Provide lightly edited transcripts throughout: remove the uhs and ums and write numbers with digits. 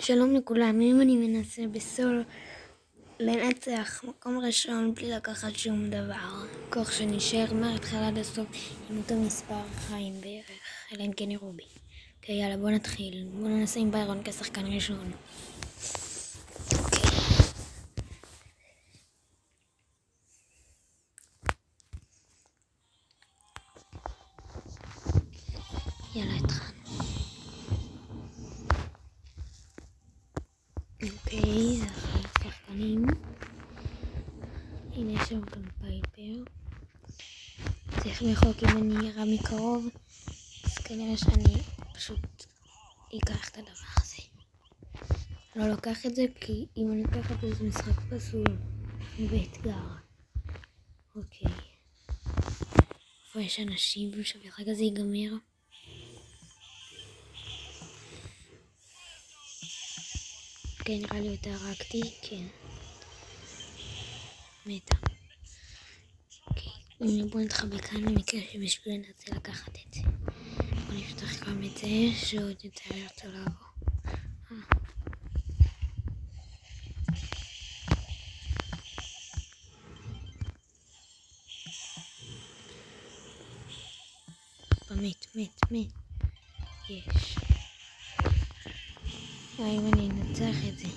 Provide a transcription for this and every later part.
שלום לכולם, אם אני מנסה בסולו לנצח מקום ראשון בלי לקחת שום דבר, כוח שנשאר מההתחלה עד הסוף עם אותו מספר חיים בערך, אלא אם כן ירובי. אוקיי, יאללה, בוא נתחיל. בוא ננסה עם ביירון כשחקן ראשון. יאללה, התחלנו. אוקיי, זה אחרי השחקנים. הנה יש שם גם פייפר. צריך לחוק אם אני אראה מקרוב, אז כנראה שאני פשוט אקח את הדבר הזה. לא לוקח את זה כי אם אני אקח את זה זה משחק פסול. אני באתגר. אוקיי. איפה יש אנשים שהמשחק הזה ייגמר? אוקיי, נראה לי יותר הרגתי, כן. מתה. אוקיי, בוא נתחבא כאן למקרה שבשביל נרצה לקחת את זה. בוא נפתח גם את זה, שעוד יותר ירצה לעבור. מת. יש. אם אני אנצח את זה.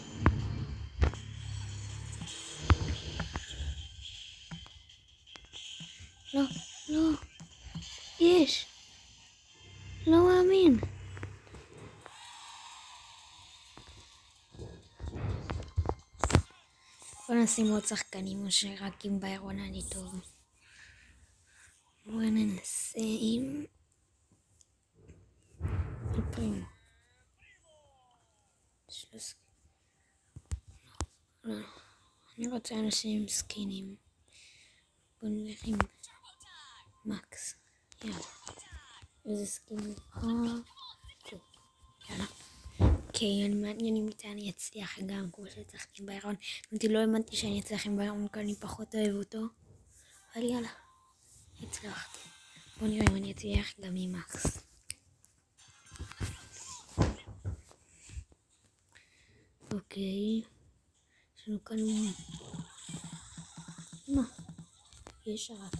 לא. יש. לא מאמין. בוא נשים עוד שחקנים או שרק עם ביירון אני טוב. בוא ננסה עם פרימו. לא. אני רוצה אנשים עם סקינים. בוא נלך עם מקס. יאללה. איזה סקין נבחר. יאללה. אוקיי, אני מעניין אם אני אצליח גם כמו שצריך עם ביירון. לא האמנתי שאני אצליח עם ביירון כי אני פחות אוהב אותו. אבל יאללה. הצלחתי. בוא נראה אם אני אצליח גם עם מקס. אוקיי. יש לנו כאן... מה? יש רק.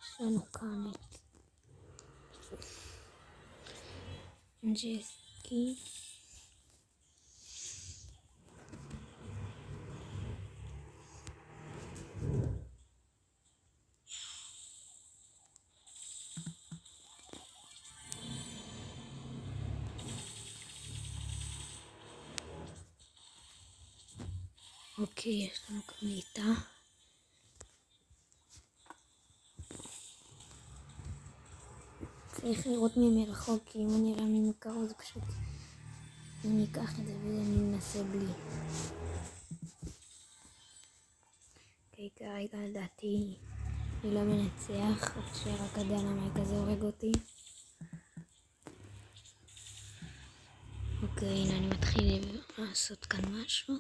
יש לנו כאן את... ג'סקי. אוקיי, יש לנו כאן איתה. צריך לראות ממרחוק, כי אם אני אראה ממקרוב זה פשוט... אני אקח את זה ואני מנסה בלי. אוקיי, כרגע לדעתי אני לא מנצח, רק שרק הדינמיק הזה הורג אותי. אוקיי, הנה אני מתחיל לעשות כאן משהו.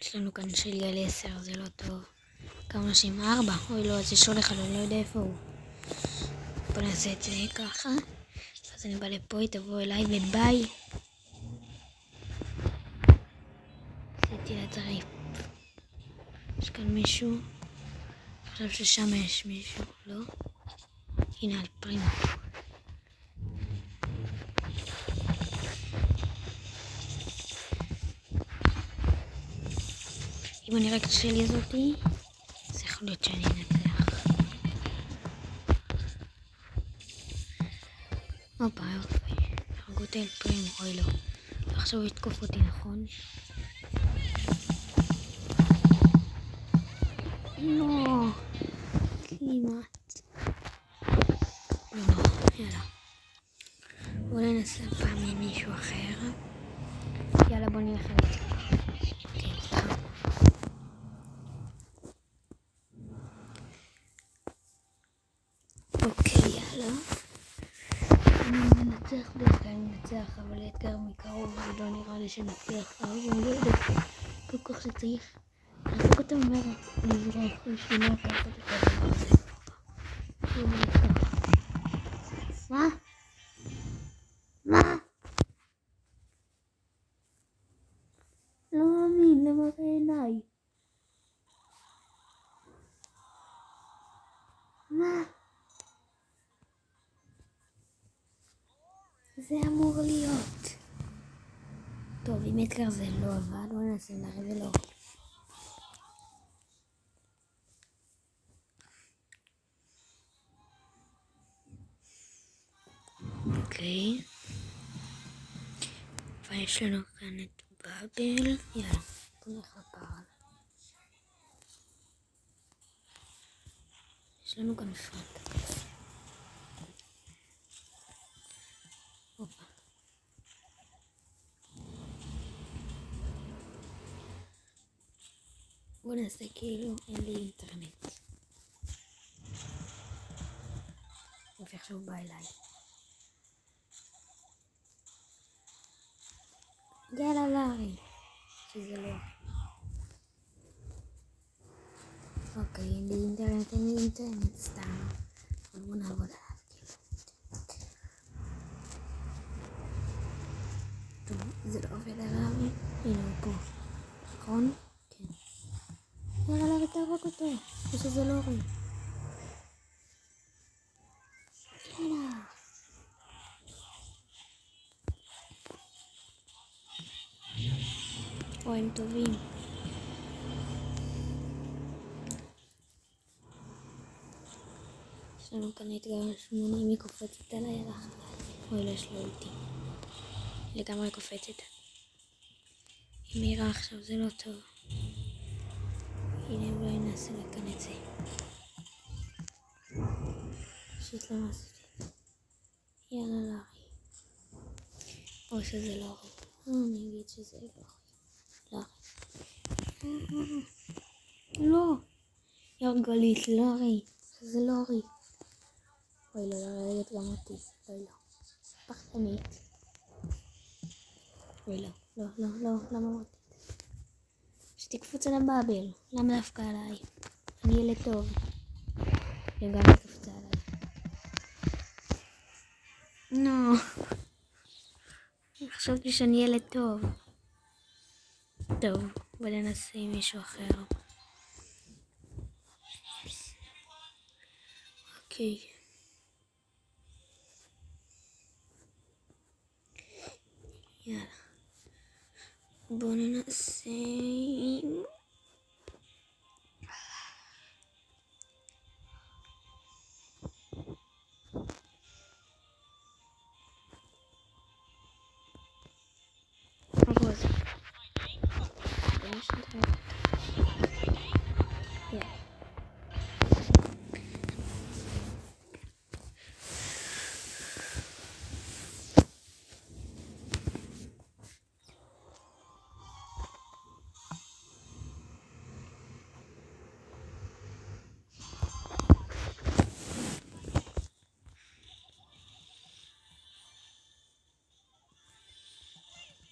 יש לנו כאן שלי על 10, זה לא טוב. כמה אנשים? 4? אוי לא, אז יש הולך, אני לא יודע איפה הוא. בוא נעשה את זה ככה. אז אני בא לפה, היא תבוא אליי וביי. עשיתי לה טריפ. יש כאן מישהו. אני חושב ששם יש מישהו, לא? הנה על פרימו. אם אני רק את שלי הזאתי, זה יכול להיות שאני אנצח. הופה, יופי. הרגו אותי על פרימו, אוי לא. עכשיו הוא יתקוף אותי, נכון? לא. כמעט. לא, יאללה. בוא ננסה פעם עם מישהו אחר. יאללה, בוא נלך על זה. אוקיי, יאללה. אני מנצח דווקא, אני מנצח, אבל האתגר מקרוב ולא נראה לי שנצליח. אני לא יודע כל כך שצריך תחזיק אותם מהר. נראה יש לי מה לעשות את הדבר הזה. מה? מה? לא מאמין למראה עיניי. מה? זה אמור להיות. טוב, אם אתגר זה לא עבד, בוא ננסה לריב ולא. אוקיי. ויש לנו כאן את באבל. יאללה, בוא נלך לפעל. יש לנו כאן פרנט. הופה. בוא נעשה כאילו אין לי אינטרנט. ועכשיו הוא בא אליי. יאללה לארי. שזה לא. אוקיי, אין לי אינטרנט, סתם. בוא נעבוד עליו כאילו. טוב, זה לא עובד עליו. הנה הוא פה. נכון? כן. יאללה לארי תהרוג אותו. ושזה לא רואה. יאללה. או הם טובים. יש לנו כאן אתגר 80, היא קופצת עליי, הלך עליי. אוי, לא, יש לו איתי. לגמרי קופצת. היא מהירה עכשיו, זה לא טוב. הנה, אולי ננסה לכאן את זה. פשוט לא עשיתי את זה. יאללה, לארי. או שזה לא רי. אני אגיד שזה לא רי. לארי. לא. ירד גלית, לארי. שזה לא רי. אוי, לא, לרדת גם אותי. אוי, לא. פחדנית. אוי, לא. לא, לא, לא. למה אמרתי? שתקפוץ על הבאבל. למה דווקא עליי? אני ילד טוב. וגם תקפצה עליי. נו. חשבתי שאני ילד טוב. טוב, בוא ננסה עם מישהו אחר. אוקיי. יאללה. בוא ננסה עם... רוז. יאללה.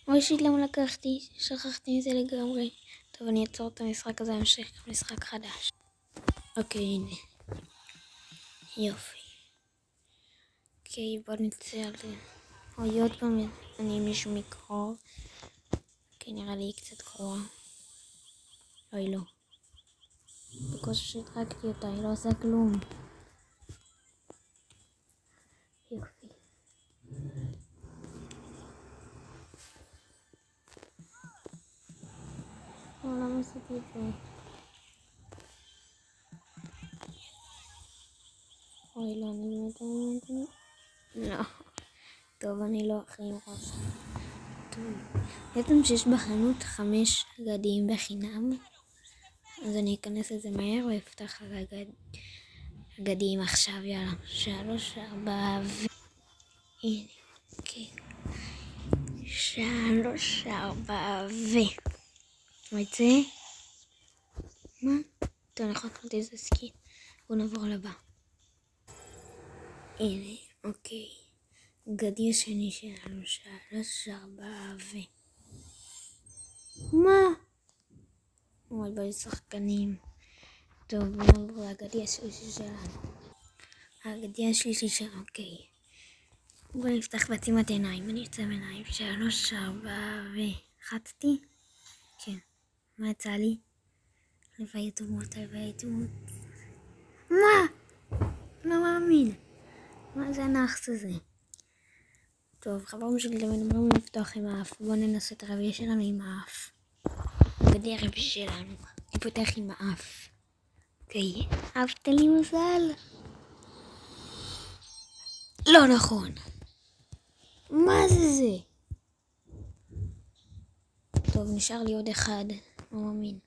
אוי שיט, למה לקחתי? שכחתי מזה לגמרי. טוב, אני אעצור את המשחק הזה, המשך משחק חדש. אוקיי, הנה. יופי. אוקיי, בוא נצא על זה. אוי, עוד פעם, אני מישהו מקרוב. אוקיי, נראה לי קצת גרוע. אוי, לא. בקושי שהדרגתי אותה, היא לא עושה כלום. יופי. למה עשיתי את זה? אוי, לא, אני באמת... לא. טוב, אני לא הכי עם ראש. טוב. בעצם שיש בחנות 5 בגדים בחינם. אז אני אכנס לזה מהר ואפתח על הבגדים עכשיו, יאללה. 3, 4 הנה, אוקיי. 3, 4 מה את זה? מה? טוב, אני יכולה לקנות איזה סקין. בואו נעבור לבא. הנה, אוקיי. גדי השני שלנו, 3, 4 מה? מאוד בעלי שחקנים. טוב, בוא נעבור לאגדי השלישי שלנו. האגדי השלישי שלנו, אוקיי. בוא נפתח בעצימת עיניים, אני אצא מעיניים, 3, 4 וחצתי. כן, מה יצא לי? לווי דמות. מה? לא מאמין. מה זה הנאחס הזה? טוב, חברים שלי מדברים לפתוח עם האף. בואו ננסה את הרביעי שלנו עם האף. הגדי הרביעי שלנו. אני פותח עם האף. אוקיי, אהבת לי מזל? לא נכון. מה זה? טוב, נשאר לי עוד אחד. לא מאמין.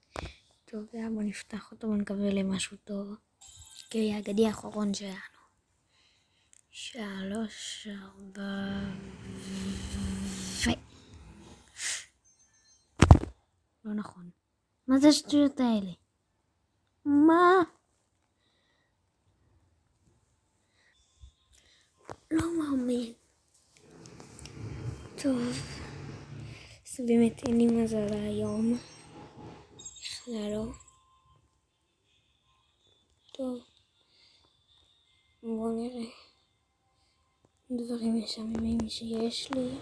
טוב, בוא נפתח אותו ונקווה למשהו טוב. אוקיי, הגדי האחרון שלנו. 3, 4 לא נכון. מה זה השטויות האלה? מה? לא מאמין. טוב. אז באמת אין לי מזל היום. בכלל לא. טוב. בואו נראה. דברים משעממים שיש לי.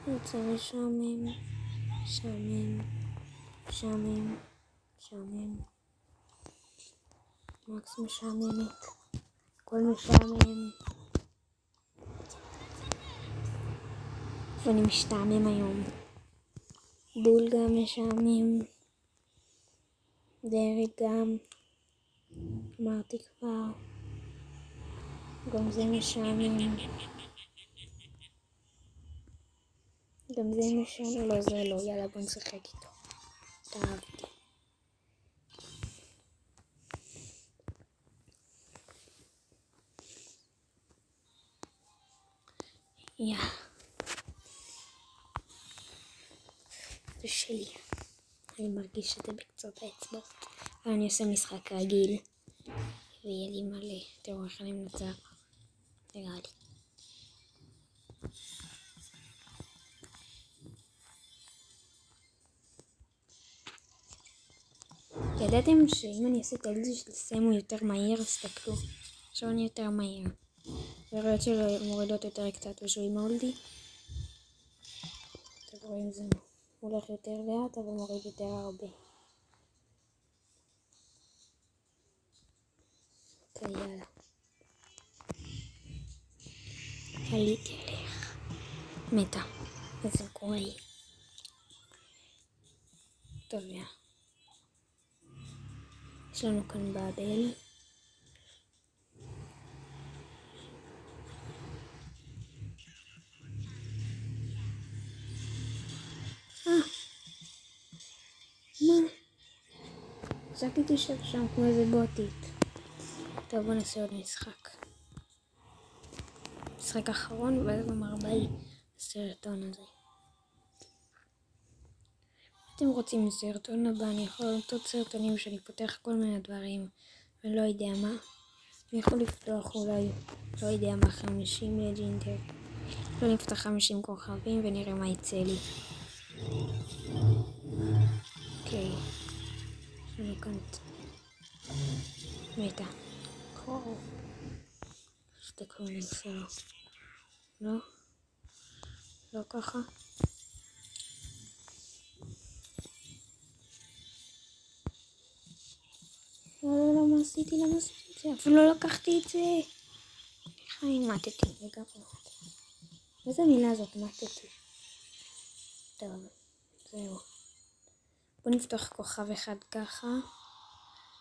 יוצא משעמם. משעמם. מקס משעממת. הכל משעמם. ואני משתעמם היום. בול גם משעמם. דרג גם. אמרתי כבר. גם זה משעמם. גם זה משעמם. לא, זה לא. יאללה, בוא נשחק איתו. אהבתי. זה שלי. אני מרגיש את זה בקצות האצבעות. אבל אני עושה משחק רגיל. ויהיה לי מלא. תראו איך אני מנצח. נראה לי. ידעתם שאם אני אעשה את האלזי של סם הוא יותר מהיר, אז תסתכלו. עכשיו אני יותר מהיר. והראיות שלו מורידות יותר קצת ושהוא עם הולדי. אתם רואים זה הוא הולך יותר לאט אבל מוריד יותר הרבה. אוקיי, יאללה. עליתי עליך. מתה. איזה קורה לי. טוב, יאללה. יש לנו כאן באבל. מה? חשבתי תשאר שם כמו איזה בוטית. טוב, בוא נעשה עוד משחק. משחק אחרון ואז נאמר ביי לסרטון הזה. אתם רוצים סרטון הבא, אני יכול לעשות סרטונים שאני פותח כל מיני דברים ולא יודע מה. אני יכול לפתוח אולי, לא יודע מה, 50 לג'ינדר. לא נפתח 50 כוכבים ונראה מה יצא לי. אוקיי. יש לנו כאן מתה. קור. שתקו ננסה לו. לא? לא ככה? לא, למה עשיתי את זה? אפילו לא לקחתי את זה. איך אני מתתי? לגמרי. איזה מילה זאת מתתי? טוב, זהו. בוא נפתח כוכב אחד ככה.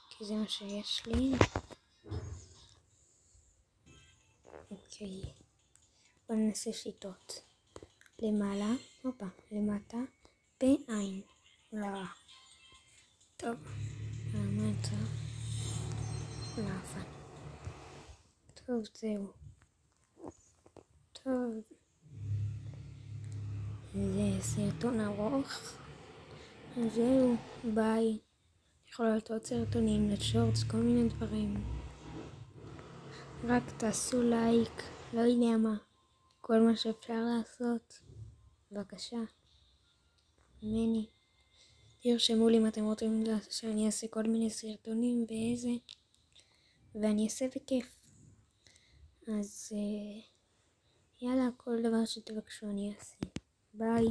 כי זה מה שיש לי. אוקיי. בוא ננסה שיטות. למעלה, הופה, למטה, בעין. לא. טוב. למטה. לאפן. טוב, זהו. טוב. זה סרטון ארוך. זהו, ביי. יכול להיות עוד סרטונים לשורטס, כל מיני דברים. רק תעשו לייק, לא יודע מה. כל מה שאפשר לעשות. בבקשה. ממני. תרשמו לי אם אתם רוצים שאני אעשה כל מיני סרטונים ואני אעשה בכיף. אז יאללה, כל דבר שתבקשו אני אעשה. ביי.